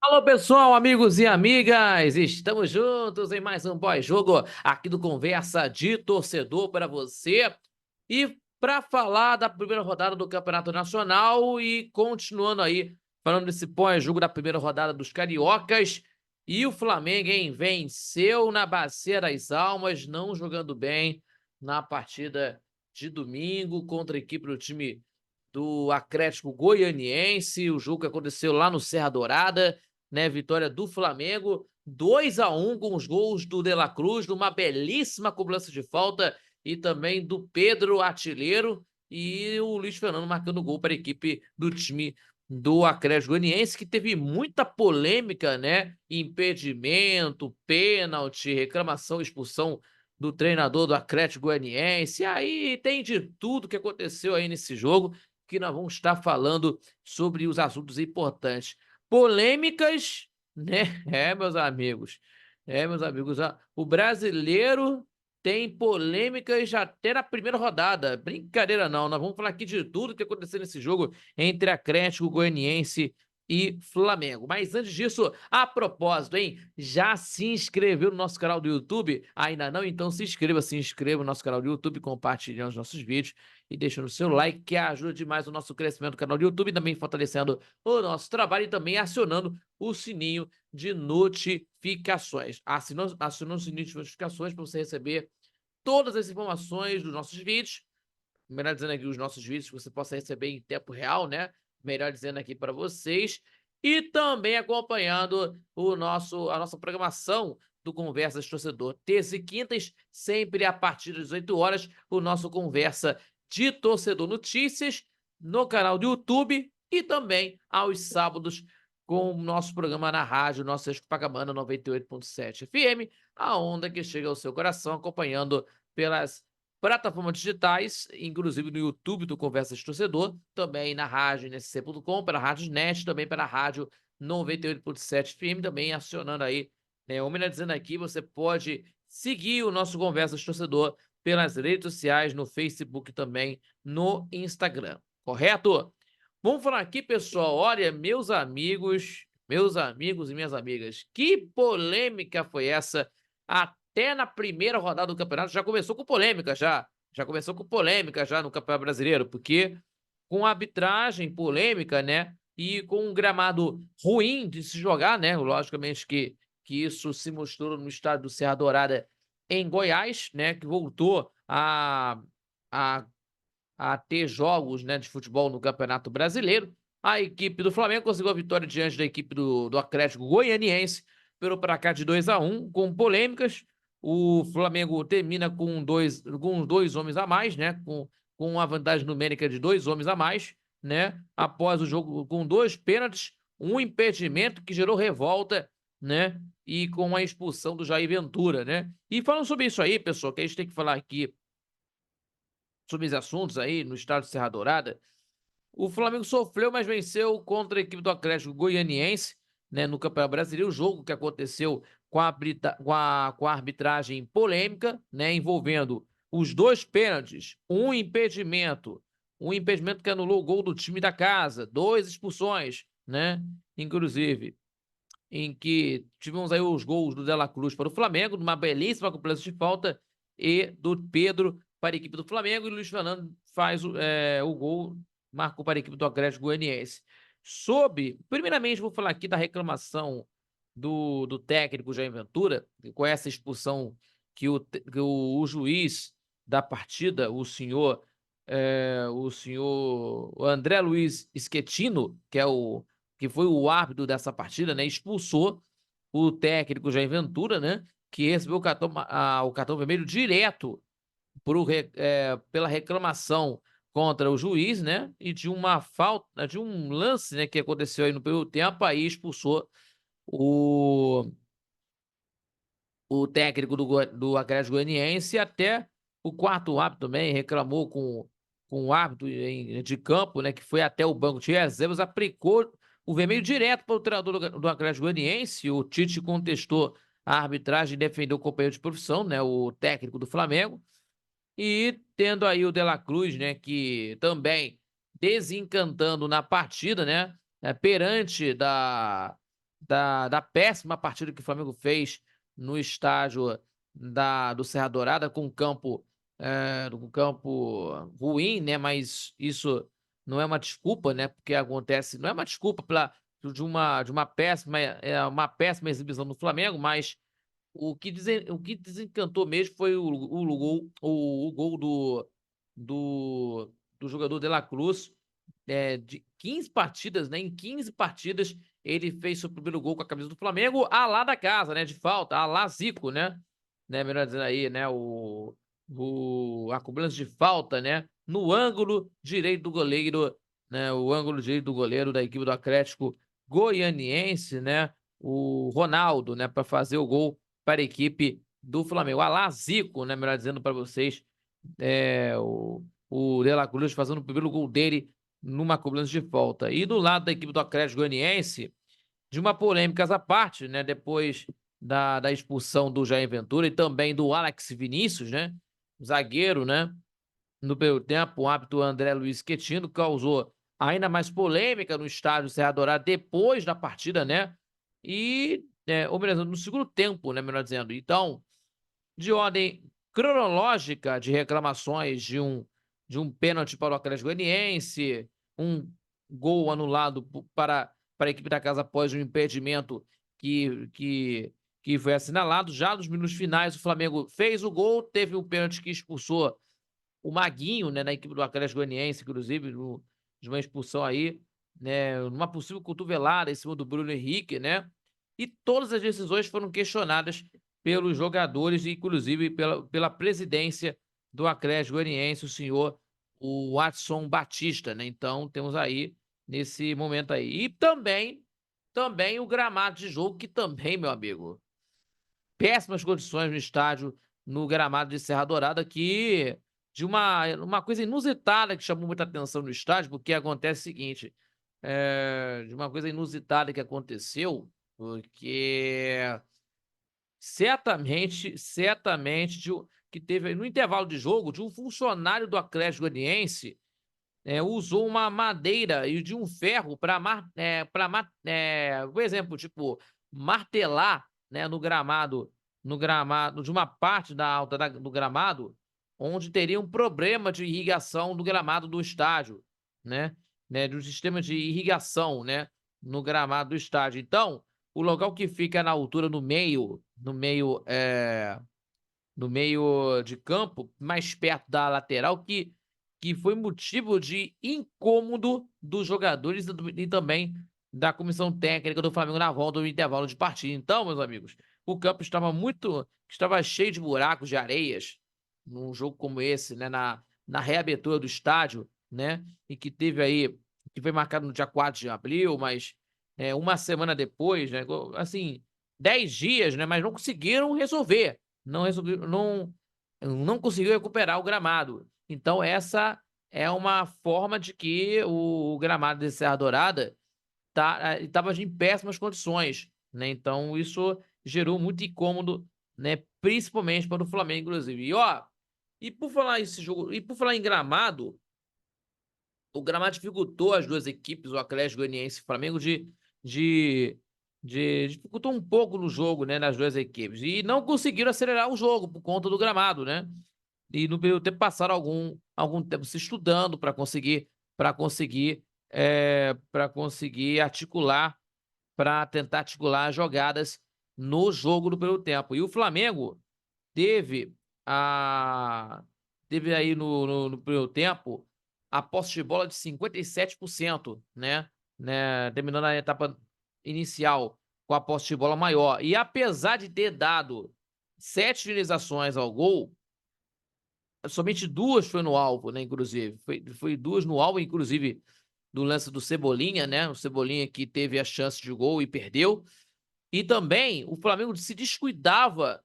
Alô, pessoal, amigos e amigas, estamos juntos em mais um pós-jogo aqui do Conversa de Torcedor para você. E para falar da primeira rodada do Campeonato Nacional e continuando aí, falando desse pós-jogo da primeira rodada dos Cariocas. E o Flamengo, hein, venceu na Bacia das Almas, não jogando bem na partida de domingo contra a equipe do time do Atlético Goianiense, o jogo que aconteceu lá no Serra Dourada, né? Vitória do Flamengo, 2-1 com os gols do De La Cruz, numa belíssima cobrança de falta e também do Pedro Artilheiro e o Luiz Fernando marcando gol para a equipe do time do Atlético Goianiense, que teve muita polêmica, né? Impedimento, pênalti, reclamação, expulsão do treinador do Atlético Goianiense. Aí tem de tudo que aconteceu aí nesse jogo, que nós vamos estar falando sobre os assuntos importantes. Polêmicas, né? Meus amigos. Meus amigos. O brasileiro tem polêmicas até na primeira rodada. Brincadeira não. Nós vamos falar aqui de tudo que aconteceu nesse jogo entre Atlético Goianiense e Flamengo. Mas antes disso, a propósito, hein? Já se inscreveu no nosso canal do YouTube? Ainda não? Então se inscreva no nosso canal do YouTube, compartilhando os nossos vídeos e deixando o seu like, que ajuda demais o nosso crescimento do canal do YouTube, também fortalecendo o nosso trabalho e também acionando o sininho de notificações. Acionando o sininho de notificações para você receber todas as informações dos nossos vídeos, melhor dizendo aqui, os nossos vídeos que você possa receber em tempo real, né? Melhor dizendo aqui para vocês. E também acompanhando a nossa programação do Conversas Torcedor. Terça e quintas, sempre a partir das 18 horas, o nosso Conversa de Torcedor Notícias no canal do YouTube e também aos sábados com o nosso programa na rádio, nossa Copacabana 98.7 FM, a onda que chega ao seu coração, acompanhando pelas plataformas digitais, inclusive no YouTube do Conversas de Torcedor, também na rádio nsc.com, pela Rádio Net, também pela rádio 98.7 FM, também acionando aí, né, dizendo aqui, você pode seguir o nosso Conversas de Torcedor pelas redes sociais, no Facebook também, no Instagram, correto? Vamos falar aqui, pessoal, olha, meus amigos e minhas amigas, que polêmica foi essa até na primeira rodada do campeonato? Já começou com polêmica, já começou com polêmica já no Campeonato Brasileiro, porque com arbitragem polêmica, né, e com um gramado ruim de se jogar, né, logicamente que isso se mostrou no estádio do Serra Dourada em Goiás, né, que voltou a a ter jogos, né, de futebol no Campeonato Brasileiro. A equipe do Flamengo conseguiu a vitória diante da equipe do Atlético Goianiense pelo placar de 2-1, com polêmicas. O Flamengo termina com dois homens a mais, né, com uma vantagem numérica de 2 homens a mais, né, após o jogo com 2 pênaltis, um impedimento que gerou revolta, né, e com a expulsão do Jair Ventura, né. E falando sobre isso aí, pessoal, que a gente tem que falar aqui sobre os assuntos aí no estado de Serra Dourada, o Flamengo sofreu, mas venceu contra a equipe do Atlético Goianiense, né, no Campeonato Brasileiro, o jogo que aconteceu com a arbitragem polêmica, né, envolvendo os 2 pênaltis, um impedimento que anulou o gol do time da casa, 2 expulsões, né, inclusive, em que tivemos aí os gols do De La Cruz para o Flamengo, numa belíssima cobrança de falta, e do Pedro para a equipe do Flamengo, e o Luiz Fernando faz o gol, marcou para a equipe do Atlético Goianiense. Primeiramente, vou falar aqui da reclamação do técnico Jair Ventura, com essa expulsão que o juiz da partida, o senhor André Luiz Schettino, que foi o árbitro dessa partida, né, expulsou o técnico Jair Ventura, né, que recebeu o cartão vermelho direto pela reclamação contra o juiz, né, e de uma falta, de um lance, né, que aconteceu aí no primeiro tempo, aí expulsou o, o técnico do Atlético Goianiense. Até o quarto árbitro também reclamou com o árbitro de campo, né, que foi até o banco de reservas, aplicou o vermelho direto para o treinador do Atlético Goianiense. O Tite contestou a arbitragem e defendeu o companheiro de profissão, né, o técnico do Flamengo. E tendo aí o De La Cruz, né, que também desencantando na partida, né, perante da péssima partida que o Flamengo fez no estádio do Serra Dourada, com um campo ruim, né? Mas isso não é uma desculpa, né? Porque acontece, não é uma desculpa uma péssima exibição do Flamengo, mas o que desencantou mesmo foi o gol do jogador De La Cruz, de 15 partidas, né? Em 15 partidas, ele fez seu primeiro gol com a camisa do Flamengo, a lá da casa, né? De falta, a lá Zico, né? Melhor dizendo aí, né? A cobrança de falta, né? No ângulo direito do goleiro, né? O ângulo direito do goleiro da equipe do Atlético Goianiense, né? O Ronaldo, né? Para fazer o gol para a equipe do Flamengo. A lá Zico, né? Melhor dizendo para vocês, o De La Cruz fazendo o primeiro gol dele numa cobrança de falta. E do lado da equipe do Atlético Goianiense, de uma polêmica à parte, né? Depois da expulsão do Jair Ventura e também do Alex Vinícius, né? Zagueiro, né? No primeiro tempo, o árbitro André Luiz Quetino causou ainda mais polêmica no estádio Serra Dourada depois da partida, né? E, ou melhor, no segundo tempo, né? Melhor dizendo. Então, de ordem cronológica de reclamações de um pênalti para o Atlético Goianiense, um gol anulado para a equipe da casa após um impedimento que foi assinalado. Já nos minutos finais, o Flamengo fez o gol, teve um pênalti que expulsou o Maguinho, né, na equipe do Atlético Goianiense, inclusive, de uma expulsão aí, né, numa possível cotovelada em cima do Bruno Henrique, né? E todas as decisões foram questionadas pelos jogadores e, inclusive, pela presidência do Atlético Goianiense, o Watson Batista, né? Então, temos aí, nesse momento aí. E também o gramado de jogo, que também, meu amigo, péssimas condições no estádio, no gramado de Serra Dourada, que de uma coisa inusitada que chamou muita atenção no estádio, porque acontece o seguinte, de uma coisa inusitada que aconteceu, porque certamente que teve no intervalo de jogo, de um funcionário do Atlético Goianiense usou uma madeira e de um ferro para, por exemplo, tipo, martelar, né, no gramado de uma parte da alta do gramado, onde teria um problema de irrigação do gramado do estádio, né, de um sistema de irrigação, né, no gramado do estádio. Então, o local que fica na altura no meio de campo, mais perto da lateral, que foi motivo de incômodo dos jogadores e também da comissão técnica do Flamengo na volta do intervalo de partida. Então, meus amigos, o campo estava cheio de buracos, de areias, num jogo como esse, né, na reabertura do estádio, né, e que foi marcado no dia 4 de abril, mas uma semana depois, né, assim, 10 dias, né, mas não conseguiram resolver, não conseguiu recuperar o gramado. Então, essa é uma forma de que o gramado de Serra Dourada estava em péssimas condições, né? Então, isso gerou muito incômodo, né? Principalmente para o Flamengo, inclusive. E por falar esse jogo, e por falar em gramado, o gramado dificultou as duas equipes, o Atlético Goianiense e o Flamengo, de, dificultou um pouco no jogo, né, nas duas equipes. E não conseguiram acelerar o jogo por conta do gramado, né? E no período tempo passaram algum tempo se estudando para conseguir articular, para tentar articular jogadas no jogo do primeiro tempo. E o Flamengo teve a teve aí no primeiro tempo a posse de bola de 57%, né, terminando a etapa inicial com a posse de bola maior. E apesar de ter dado 7 finalizações ao gol, somente 2 foi no alvo, né, inclusive. Foi 2 no alvo, inclusive do lance do Cebolinha, né? O Cebolinha que teve a chance de gol e perdeu. E também o Flamengo se descuidava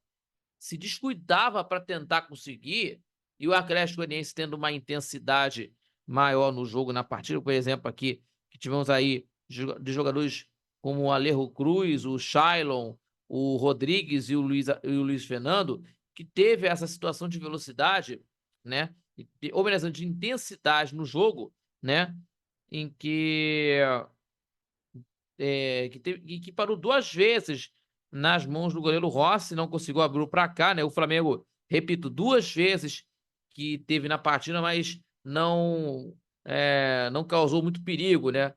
para tentar conseguir, e o Atlético Goianiense tendo uma intensidade maior no jogo, na partida, por exemplo, aqui, que tivemos aí de jogadores como o Alejo Cruz, o Shailon, o Rodrigues e o Luiz Fernando, que teve essa situação de velocidade, né? Ou melhor, de intensidade no jogo, né? Em que que parou 2 vezes nas mãos do goleiro Rossi, não conseguiu abrir o placar, né? O Flamengo, repito, 2 vezes que teve na partida, mas não causou muito perigo, né,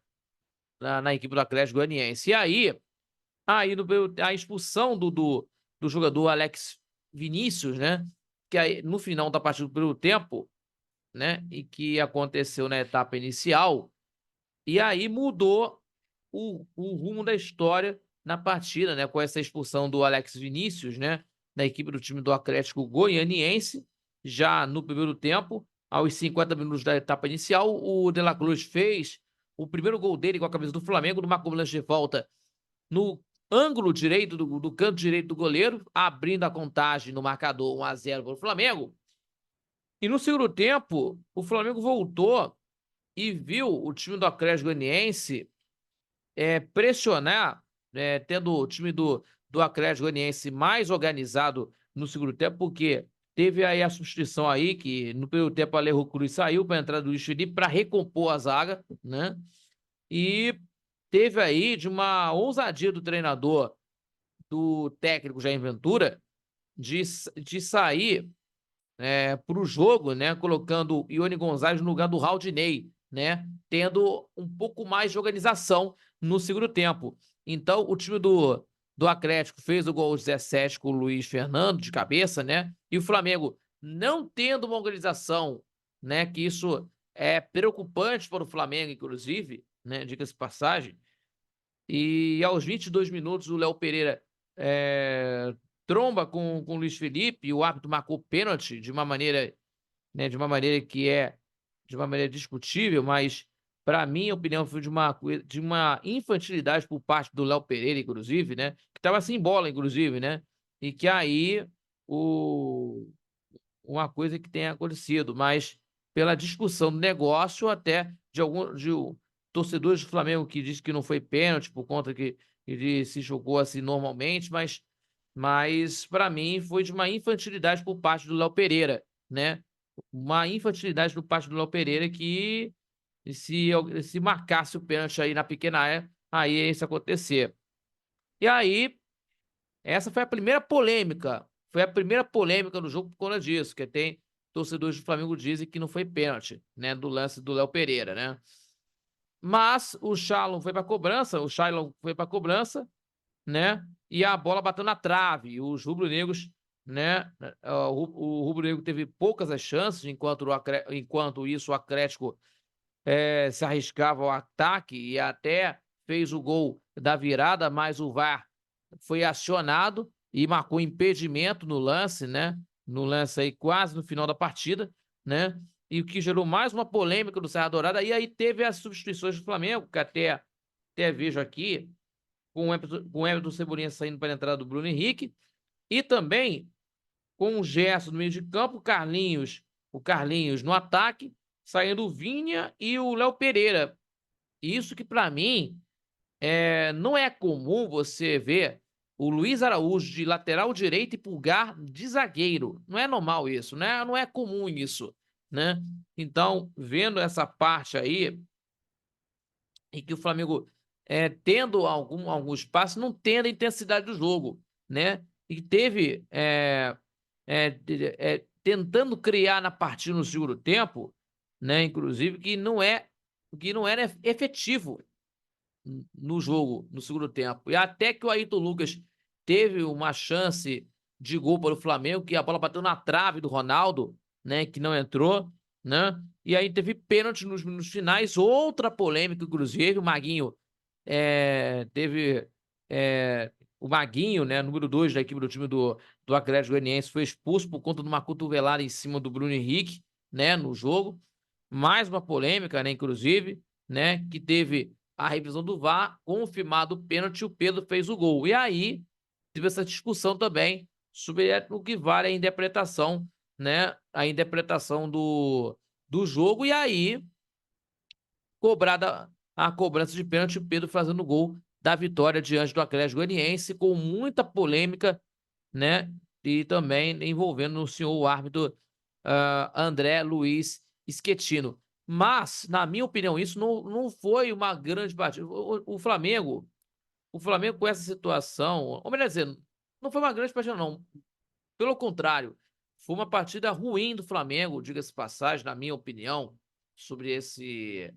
na equipe do Atlético Goianiense. E aí a expulsão do jogador Alex Vinícius, né, que aí no final da partida do primeiro tempo, né, e que aconteceu na etapa inicial, e aí mudou o rumo da história na partida, né, com essa expulsão do Alex Vinícius, né, da equipe do time do Atlético Goianiense, já no primeiro tempo, aos 50 minutos da etapa inicial, o De La Cruz fez o primeiro gol dele com a camisa do Flamengo, numa cobrança de volta no ângulo direito do canto direito do goleiro, abrindo a contagem no marcador 1-0 para o Flamengo. E no segundo tempo, o Flamengo voltou e viu o time do Atlético Goianiense pressionar, tendo o time do Atlético Goianiense mais organizado no segundo tempo, porque teve aí a substituição aí, que no primeiro tempo a Alejo Cruz saiu para a entrada do Luiz Felipe para recompor a zaga, né? E teve aí de uma ousadia do treinador, do técnico Jair Ventura, de sair para o jogo, né, colocando o Ione Gonzalez no lugar do Raudinei, né, tendo um pouco mais de organização no segundo tempo. Então, o time do Atlético fez o gol 17 com o Luiz Fernando de cabeça, né, e o Flamengo não tendo uma organização, né, que isso é preocupante para o Flamengo, inclusive, né, diga-se de passagem, e aos 22 minutos o Léo Pereira tromba com o Luiz Felipe, e o árbitro marcou pênalti de uma maneira, né, de uma maneira de uma maneira discutível, mas para mim a opinião foi de uma infantilidade por parte do Léo Pereira, inclusive, né, que estava sem bola, inclusive, né, e que aí uma coisa que tenha acontecido, mas pela discussão do negócio, até de torcedores do Flamengo que diz que não foi pênalti por conta que ele se jogou assim normalmente, mas para mim foi de uma infantilidade por parte do Léo Pereira, né? Uma infantilidade por parte do Léo Pereira que se marcasse o pênalti aí na pequena área, aí ia isso acontecer. E aí, essa foi a primeira polêmica. Foi a primeira polêmica no jogo por conta disso, que tem torcedores do Flamengo dizem que não foi pênalti, né, do lance do Léo Pereira, né? Mas o Shailon foi para cobrança, né? E a bola bateu na trave. E os rubro-negros, né? O rubro-negro teve poucas as chances, enquanto isso o Atlético se arriscava ao ataque e até fez o gol da virada, mas o VAR foi acionado e marcou impedimento no lance, né? No lance aí quase no final da partida, né? E o que gerou mais uma polêmica do Serra Dourada. E aí teve as substituições do Flamengo, que até vejo aqui, com o Everton Cebolinha saindo para a entrada do Bruno Henrique, e também com o Gerson no meio de campo, o Carlinhos no ataque, saindo o Vinha e o Léo Pereira. Isso que, para mim, não é comum você ver o Luiz Araújo de lateral direito e Pulgar de zagueiro. Não é normal isso, né? Não é comum isso, né? Então, vendo essa parte aí, em que o Flamengo, tendo algum espaço, não tendo a intensidade do jogo, né? E teve tentando criar na partida no segundo tempo, né? Inclusive, que não era efetivo no jogo, no segundo tempo. E até que o Ayrton Lucas teve uma chance de gol para o Flamengo, que a bola bateu na trave do Ronaldo, né? Que não entrou, né? E aí teve pênalti nos minutos finais, outra polêmica, inclusive, o Maguinho teve o Maguinho, né, número 2 da equipe do time do Atlético Goianiense, foi expulso por conta de uma cotovelada em cima do Bruno Henrique, né, no jogo. Mais uma polêmica, né, inclusive, né, que teve a revisão do VAR, confirmado o pênalti, o Pedro fez o gol. E aí teve essa discussão também sobre o que vale a interpretação, né, a interpretação do jogo, e aí cobrada a cobrança de pênalti, o Pedro fazendo o gol da vitória diante do Atlético Goianiense, com muita polêmica, né? E também envolvendo o senhor árbitro André Luiz Schettino. Mas, na minha opinião, isso não foi uma grande partida. O Flamengo com essa situação, ou melhor dizendo, não foi uma grande partida não, pelo contrário, foi uma partida ruim do Flamengo, diga-se de passagem, na minha opinião, sobre esse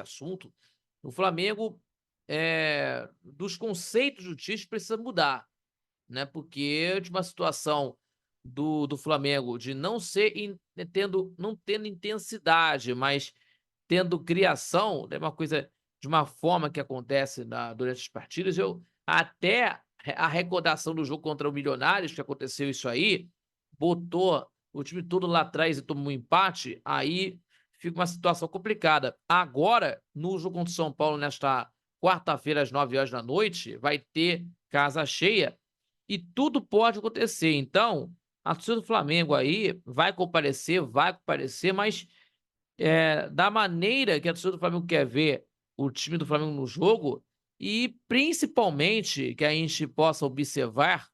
assunto. O Flamengo, dos conceitos do Tite precisa mudar, né, porque de uma situação do Flamengo de não ser não tendo intensidade, mas tendo criação, é uma coisa de uma forma que acontece durante as partidas. Até a recordação do jogo contra o Milionários, que aconteceu isso aí, botou o time todo lá atrás e tomou um empate, aí fica uma situação complicada. Agora, no jogo contra o São Paulo, nesta quarta-feira, às 9 horas da noite, vai ter casa cheia e tudo pode acontecer. Então, a torcida do Flamengo aí vai comparecer, mas da maneira que a torcida do Flamengo quer ver o time do Flamengo no jogo e principalmente que a gente possa observar,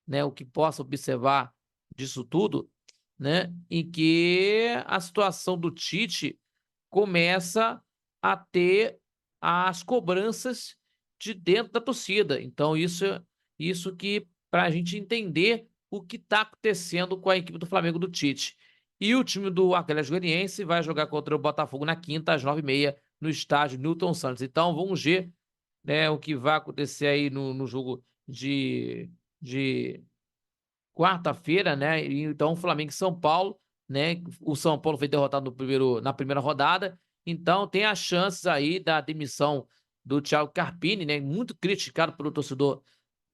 né, o que possa observar disso tudo, né, em que a situação do Tite começa a ter as cobranças de dentro da torcida. Então isso que para a gente entender o que está acontecendo com a equipe do Flamengo do Tite. E o time do Atlético Goianiense vai jogar contra o Botafogo na quinta, às 9h30, no estádio Newton Santos. Então vamos ver, né, o que vai acontecer aí no jogo de quarta-feira, né? Então, Flamengo e São Paulo, né? O São Paulo foi derrotado na primeira rodada, então tem as chances aí da demissão do Thiago Carpini, né? Muito criticado pelo torcedor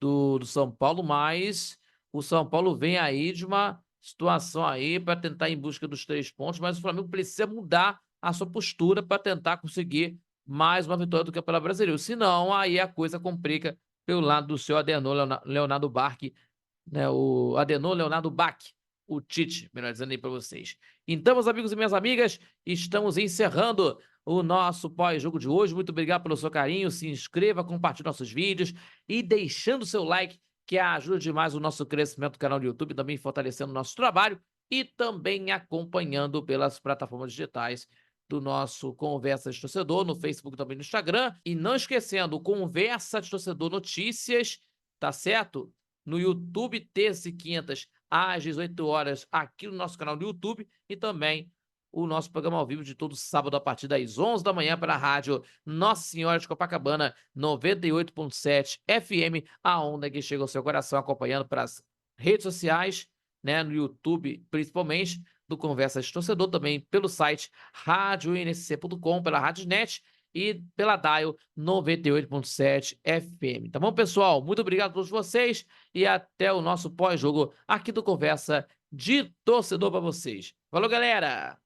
do São Paulo, mas o São Paulo vem aí de uma situação aí para tentar ir em busca dos 3 pontos, mas o Flamengo precisa mudar a sua postura para tentar conseguir mais uma vitória do Campeonato Brasileiro. Senão, aí a coisa complica pelo lado do seu Adenor Leonardo Barque, né, o Adenor Leonardo Bach, o Tite, melhor dizendo aí para vocês. Então, meus amigos e minhas amigas, estamos encerrando o nosso pós-jogo de hoje. Muito obrigado pelo seu carinho. Se inscreva, compartilhe nossos vídeos e deixando o seu like, que ajuda demais o nosso crescimento do canal do YouTube, também fortalecendo o nosso trabalho e também acompanhando pelas plataformas digitais do nosso Conversa de Torcedor, no Facebook também no Instagram. E não esquecendo, Conversa de Torcedor Notícias, tá certo? No YouTube, terça e quintas, às 18 horas, aqui no nosso canal do YouTube, e também o nosso programa ao vivo de todo sábado, a partir das 11 da manhã, pela rádio Nossa Senhora de Copacabana, 98.7 FM, a onda que chega ao seu coração, acompanhando pelas redes sociais, né, no YouTube, principalmente, do Conversa de Torcedor, também pelo site radioinsc.com, pela Radiosnet, e pela Dial 98.7 FM. Tá bom, pessoal? Muito obrigado a todos vocês e até o nosso pós-jogo aqui do Conversa de Torcedor para vocês. Falou, galera!